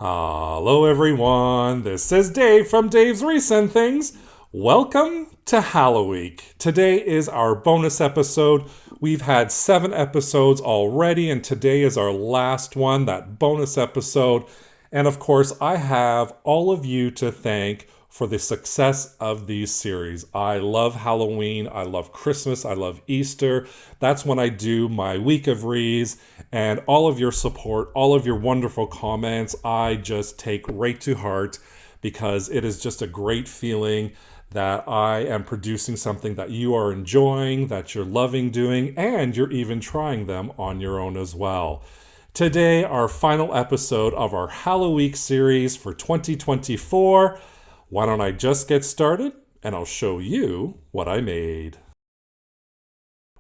Hello everyone, this is Dave from Dave's Recent Things. Welcome to Hallo-week. Today is our bonus episode. We've had 7 episodes already and today is our last one, that bonus episode. And of course, I have all of you to thank for the success of these series. I love Halloween, I love Christmas, I love Easter. That's when I do my week of Wreaths, and all of your support, all of your wonderful comments, I just take right to heart because it is just a great feeling that I am producing something that you are enjoying, that you're loving doing, and you're even trying them on your own as well. Today, our final episode of our Hallo-week series for 2024. Why don't I just get started and I'll show you what I made.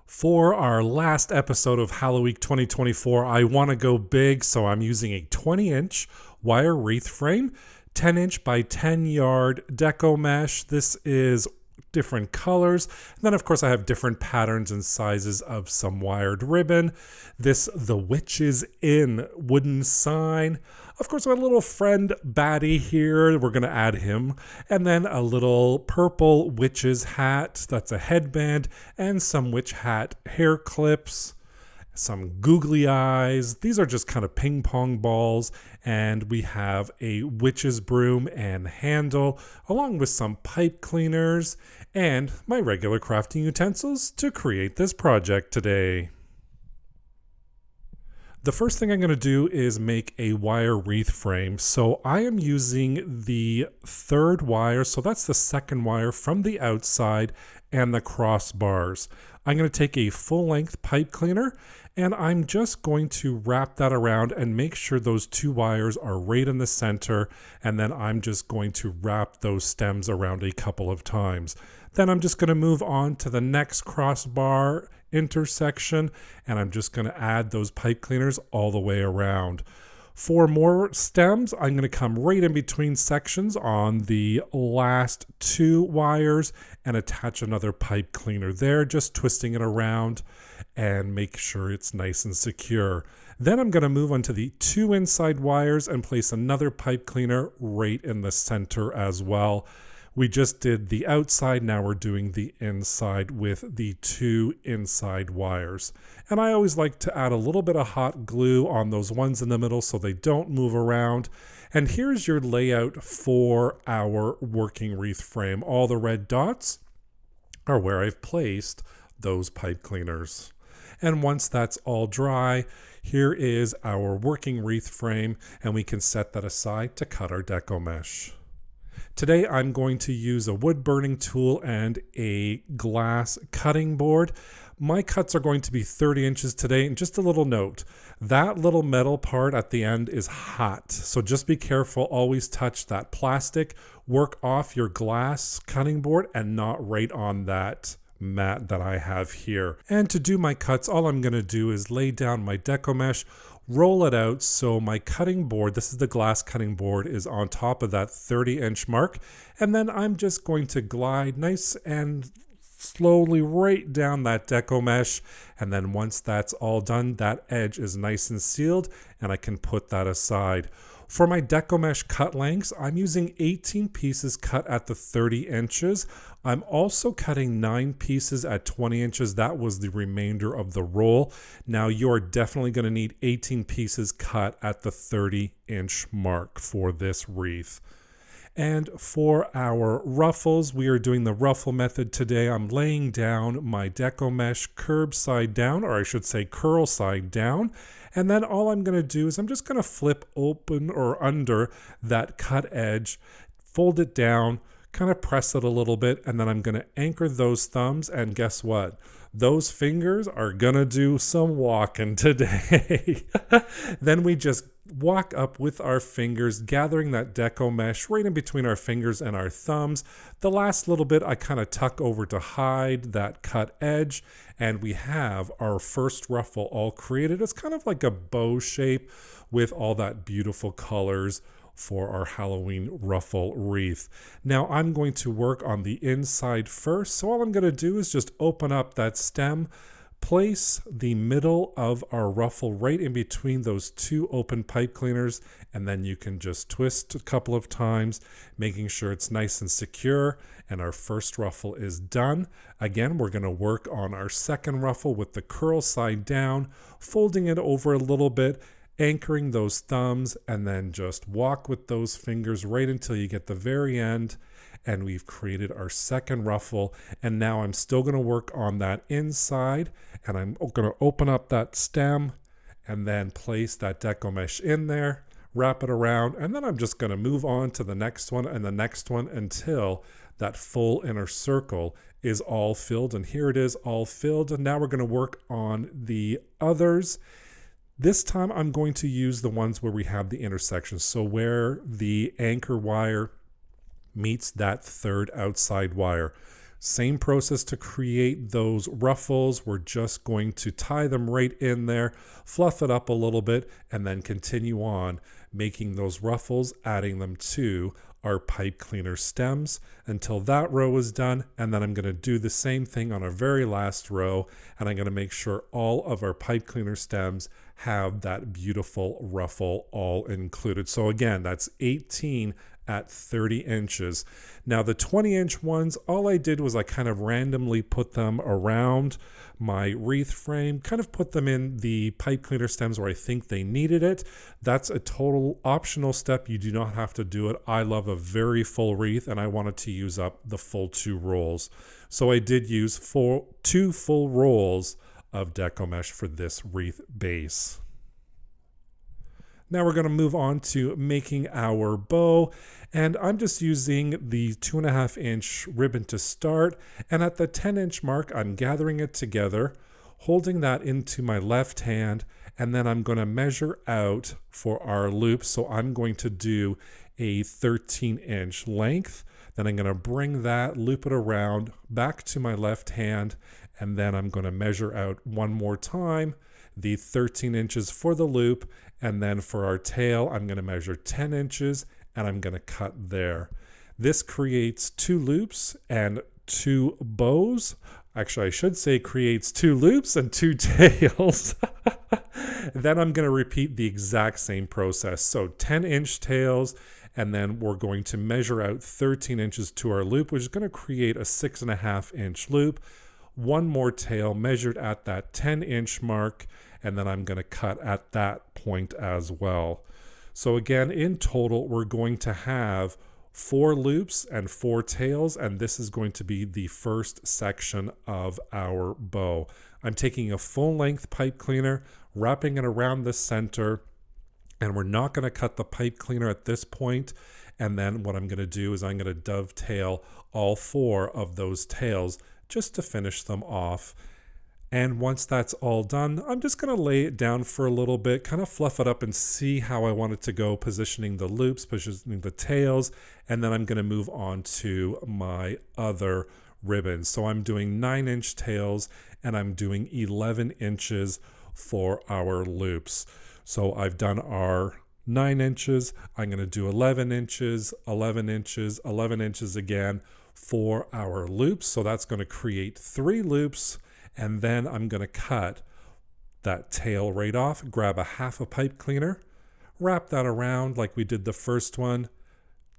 For our last episode of Hallo-week 2024, I want to go big, so I'm using a 20-inch wire wreath frame, 10-inch by 10-yard Deco mesh. This is different colors. And then, of course, I have different patterns and sizes of some wired ribbon. The Witches Inn wooden sign. Of course, my little friend Batty here, we're going to add him. And then a little purple witch's hat, that's a headband, and some witch hat hair clips, some googly eyes. These are just kind of ping pong balls. And we have a witch's broom and handle, along with some pipe cleaners and my regular crafting utensils to create this project today. The first thing I'm going to do is make a wire wreath frame. So I am using the third wire, so that's the second wire from the outside and the crossbars. I'm going to take a full-length pipe cleaner and I'm just going to wrap that around and make sure those 2 wires are right in the center, and then I'm just going to wrap those stems around a couple of times. Then I'm just going to move on to the next crossbar intersection, and I'm just going to add those pipe cleaners all the way around. For more stems, I'm going to come right in between sections on the last 2 wires and attach another pipe cleaner there, just twisting it around and make sure it's nice and secure. Then I'm going to move on to the 2 inside wires and place another pipe cleaner right in the center as well. We just did the outside, now we're doing the inside with the 2 inside wires. And I always like to add a little bit of hot glue on those ones in the middle so they don't move around. And here's your layout for our working wreath frame. All the red dots are where I've placed those pipe cleaners. And once that's all dry, here is our working wreath frame, and we can set that aside to cut our deco mesh. Today I'm going to use a wood burning tool and a glass cutting board. My cuts are going to be 30 inches today, and just a little note, that little metal part at the end is hot, so just be careful, always touch that plastic, work off your glass cutting board and not right on that mat that I have here. And to do my cuts, all I'm going to do is lay down my deco mesh, roll it out so my cutting board, this is the glass cutting board, is on top of that 30-inch mark. And then I'm just going to glide nice and slowly right down that deco mesh. And then once that's all done, that edge is nice and sealed and I can put that aside. For my deco mesh cut lengths, I'm using 18 pieces cut at the 30 inches. I'm also cutting 9 pieces at 20 inches. That was the remainder of the roll. Now you're definitely going to need 18 pieces cut at the 30-inch mark for this wreath. And for our ruffles, we are doing the ruffle method today. I'm laying down my deco mesh curb side down, or I should say curl side down. And then all I'm going to do is I'm just going to flip open or under that cut edge, fold it down, kind of press it a little bit, and then I'm going to anchor those thumbs, and guess what? Those fingers are going to do some walking today. Then we just walk up with our fingers, gathering that deco mesh right in between our fingers and our thumbs. The last little bit I kind of tuck over to hide that cut edge, and we have our first ruffle all created. It's kind of like a bow shape with all that beautiful colors for our Halloween ruffle wreath. Now I'm going to work on the inside first. So all I'm going to do is just open up that stem, Place the middle of our ruffle right in between those two open pipe cleaners, and then you can just twist a couple of times, making sure it's nice and secure, and our first ruffle is done. Again, we're going to work on our second ruffle with the curl side down, folding it over a little bit, anchoring those thumbs, and then just walk with those fingers right until you get the very end. And we've created our second ruffle, and now I'm still going to work on that inside, and I'm going to open up that stem and then place that deco mesh in there, wrap it around, and then I'm just going to move on to the next one and the next one until that full inner circle is all filled. And here it is, all filled. And now we're going to work on the others. This time I'm going to use the ones where we have the intersection, so where the anchor wire meets that third outside wire. Same process to create those ruffles. We're just going to tie them right in there, fluff it up a little bit, and then continue on making those ruffles, adding them to our pipe cleaner stems until that row is done. And then I'm going to do the same thing on our very last row, and I'm going to make sure all of our pipe cleaner stems have that beautiful ruffle all included. So again, that's 18 at 30 inches. Now the 20-inch ones, all I did was I kind of randomly put them around my wreath frame, kind of put them in the pipe cleaner stems where I think they needed it. That's a total optional step. You do not have to do it. I love a very full wreath, and I wanted to use up the full 2 rolls. So I did use 2 full rolls of deco mesh for this wreath base. Now we're going to move on to making our bow, and I'm just using the 2.5-inch ribbon to start, and at the 10-inch mark I'm gathering it together, holding that into my left hand, and then I'm going to measure out for our loop. So I'm going to do a 13-inch length, then I'm going to bring that, loop it around back to my left hand, and then I'm going to measure out one more time the 13 inches for the loop, and then for our tail I'm going to measure 10 inches and I'm going to cut there. This creates 2 loops and 2 bows. Actually, I should say creates 2 loops and 2 tails. Then I'm going to repeat the exact same process. So 10-inch tails, and then we're going to measure out 13 inches to our loop, which is going to create a 6.5-inch loop. One more tail measured at that 10-inch mark, and then I'm going to cut at that point as well. So again, in total, we're going to have 4 loops and 4 tails, and this is going to be the first section of our bow. I'm taking a full-length pipe cleaner, wrapping it around the center, and we're not going to cut the pipe cleaner at this point. And then what I'm going to do is I'm going to dovetail all 4 of those tails just to finish them off. And once that's all done, I'm just going to lay it down for a little bit, kind of fluff it up and see how I want it to go, positioning the loops, positioning the tails, and then I'm going to move on to my other ribbons. So I'm doing 9-inch tails, and I'm doing 11 inches for our loops. So I've done our 9 inches, I'm going to do 11 inches, 11 inches, 11 inches again for our loops. So that's going to create 3 loops. And then I'm going to cut that tail right off, grab a half a pipe cleaner, wrap that around like we did the first one,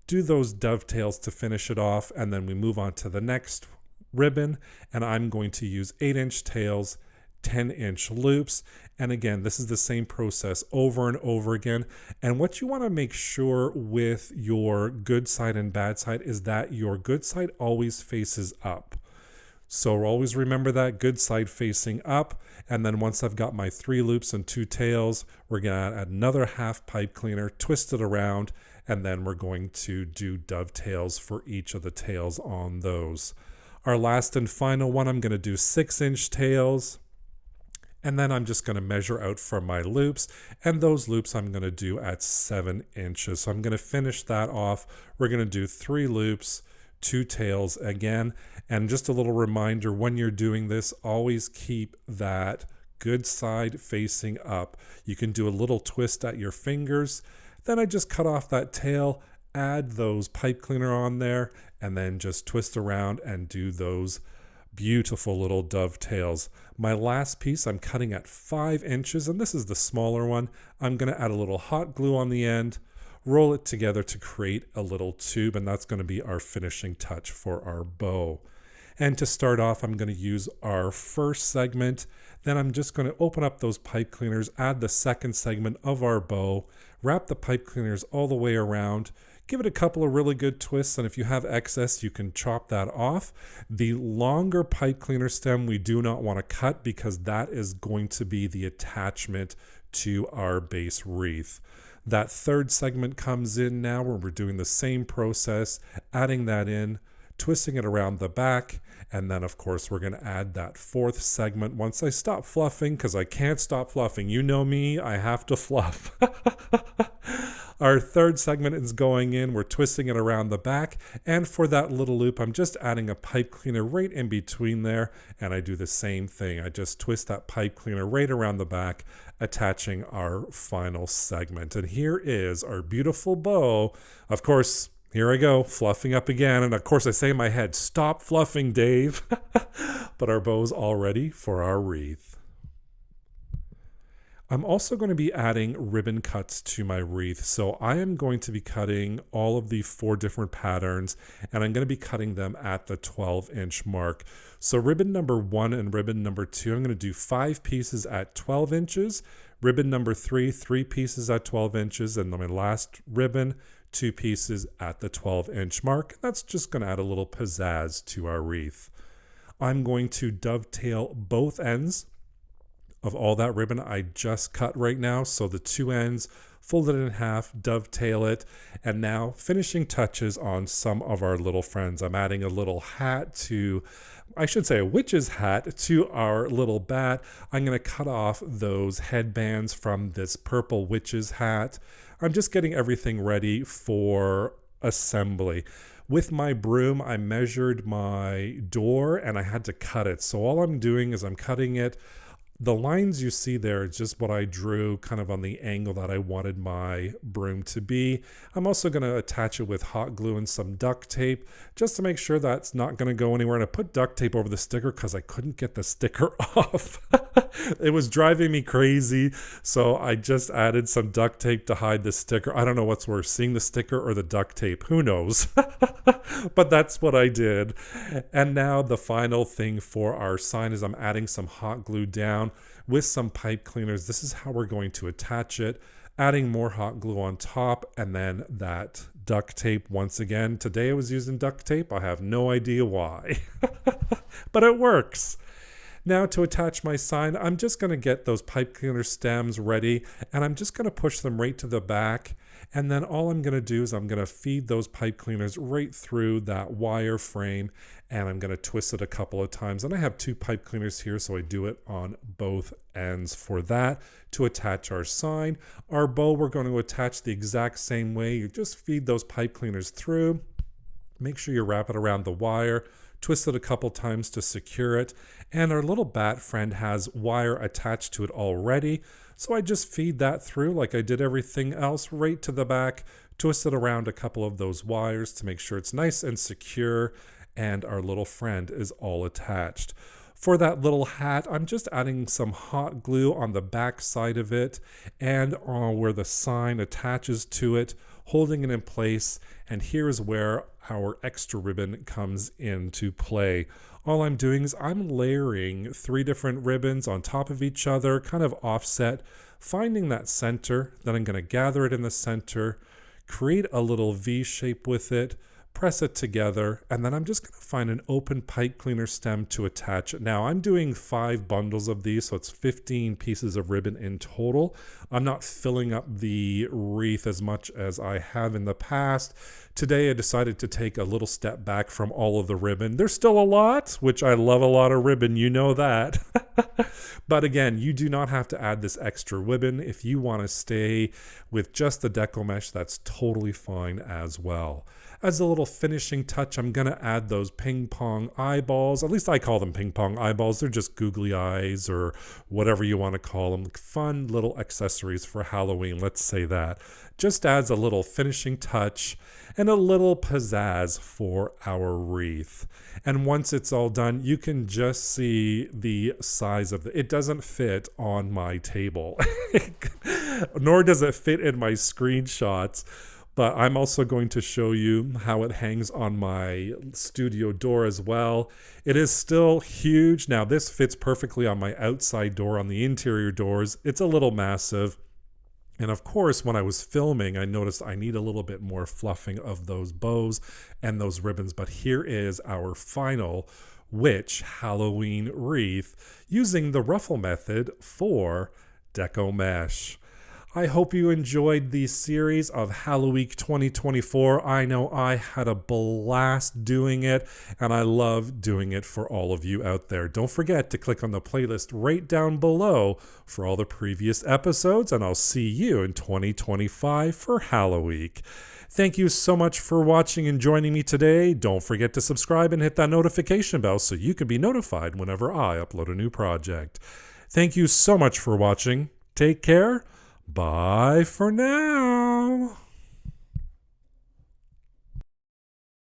do those dovetails to finish it off, and then we move on to the next ribbon, and I'm going to use 8-inch tails, 10-inch loops. And again, this is the same process over and over again. And what you want to make sure with your good side and bad side is that your good side always faces up. So always remember that good side facing up. And then once I've got my 3 loops and 2 tails, we're going to add another half pipe cleaner, twist it around, and then we're going to do dovetails for each of the tails on those. Our last and final one, I'm going to do 6-inch tails. And then I'm just going to measure out for my loops, and those loops I'm going to do at 7 inches. So I'm going to finish that off. We're going to do 3 loops, 2 tails again. And just a little reminder, when you're doing this, always keep that good side facing up. You can do a little twist at your fingers. Then I just cut off that tail, add those pipe cleaner on there, and then just twist around and do those Beautiful little dovetails. My last piece I'm cutting at 5 inches, and this is the smaller one. I'm going to add a little hot glue on the end, roll it together to create a little tube, and that's going to be our finishing touch for our bow. And to start off, I'm going to use our first segment. Then I'm just going to open up those pipe cleaners, add the second segment of our bow, wrap the pipe cleaners all the way around, give it a couple of really good twists, and if you have excess, you can chop that off. The longer pipe cleaner stem we do not want to cut because that is going to be the attachment to our base wreath. That third segment comes in now where we're doing the same process, adding that in, twisting it around the back, and then of course we're going to add that fourth segment once I stop fluffing, because I can't stop fluffing. You know me, I have to fluff. Our third segment is going in, we're twisting it around the back, and for that little loop I'm just adding a pipe cleaner right in between there, and I do the same thing. I just twist that pipe cleaner right around the back, attaching our final segment. And here is our beautiful bow. Of course, here I go, fluffing up again. And of course I say in my head, stop fluffing, Dave. But our bow's all ready for our wreath. I'm also going to be adding ribbon cuts to my wreath. So I am going to be cutting all of the 4 different patterns, and I'm going to be cutting them at the 12-inch mark. So ribbon number 1 and ribbon number 2, I'm going to do 5 pieces at 12 inches. Ribbon number 3, 3 pieces at 12 inches. And then my last ribbon, 2 pieces at the 12-inch mark. That's just going to add a little pizzazz to our wreath. I'm going to dovetail both ends of all that ribbon I just cut right now. So the 2 ends, fold it in half, dovetail it, and now finishing touches on some of our little friends. I'm adding a little hat to, I should say a witch's hat to our little bat. I'm going to cut off those headbands from this purple witch's hat. I'm just getting everything ready for assembly. With my broom, I measured my door and I had to cut it. So all I'm doing is I'm cutting it. The lines you see there is just what I drew kind of on the angle that I wanted my broom to be. I'm also going to attach it with hot glue and some duct tape just to make sure that's not going to go anywhere. And I put duct tape over the sticker because I couldn't get the sticker off. It was driving me crazy. So I just added some duct tape to hide the sticker. I don't know what's worse, seeing the sticker or the duct tape. Who knows? But that's what I did. And now the final thing for our sign is I'm adding some hot glue down with some pipe cleaners. This is how we're going to attach it, adding more hot glue on top, and then that duct tape once again. Today I was using duct tape. I have no idea why, but it works. Now to attach my sign, I'm just going to get those pipe cleaner stems ready, and I'm just going to push them right to the back. And then all I'm going to do is I'm going to feed those pipe cleaners right through that wire frame, and I'm going to twist it a couple of times. And I have 2 pipe cleaners here, so I do it on both ends for that to attach our sign. Our bow we're going to attach the exact same way. You just feed those pipe cleaners through. Make sure you wrap it around the wire. Twist it a couple times to secure it. And our little bat friend has wire attached to it already. So I just feed that through like I did everything else right to the back, twist it around a couple of those wires to make sure it's nice and secure, and our little friend is all attached. For that little hat, I'm just adding some hot glue on the back side of it and where the sign attaches to it, holding it in place. And here's where our extra ribbon comes into play. All I'm doing is I'm layering 3 different ribbons on top of each other, kind of offset, finding that center. Then I'm going to gather it in the center, create a little V shape with it, press it together, and then I'm just going to find an open pipe cleaner stem to attach it. Now I'm doing 5 bundles of these, so it's 15 pieces of ribbon in total. I'm not filling up the wreath as much as I have in the past. Today I decided to take a little step back from all of the ribbon. There's still a lot, which I love a lot of ribbon, you know that. But again, you do not have to add this extra ribbon. If you want to stay with just the Deco mesh, that's totally fine as well. As a little little finishing touch, I'm going to add those ping pong eyeballs. At least I call them ping pong eyeballs. They're just googly eyes or whatever you want to call them. Fun little accessories for Halloween, let's say that. Just adds a little finishing touch and a little pizzazz for our wreath. And once it's all done, you can just see the size of it doesn't fit on my table, nor does it fit in my screenshots. But I'm also going to show you how it hangs on my studio door as well. It is still huge. Now, this fits perfectly on my outside door. On the interior doors, it's a little massive. And of course, when I was filming, I noticed I need a little bit more fluffing of those bows and those ribbons. But here is our final witch Halloween wreath using the Ruffle method for Deco mesh. I hope you enjoyed the series of Hallo-week 2024. I know I had a blast doing it, and I love doing it for all of you out there. Don't forget to click on the playlist right down below for all the previous episodes, and I'll see you in 2025 for Hallo-week. Thank you so much for watching and joining me today. Don't forget to subscribe and hit that notification bell so you can be notified whenever I upload a new project. Thank you so much for watching. Take care. Bye for now.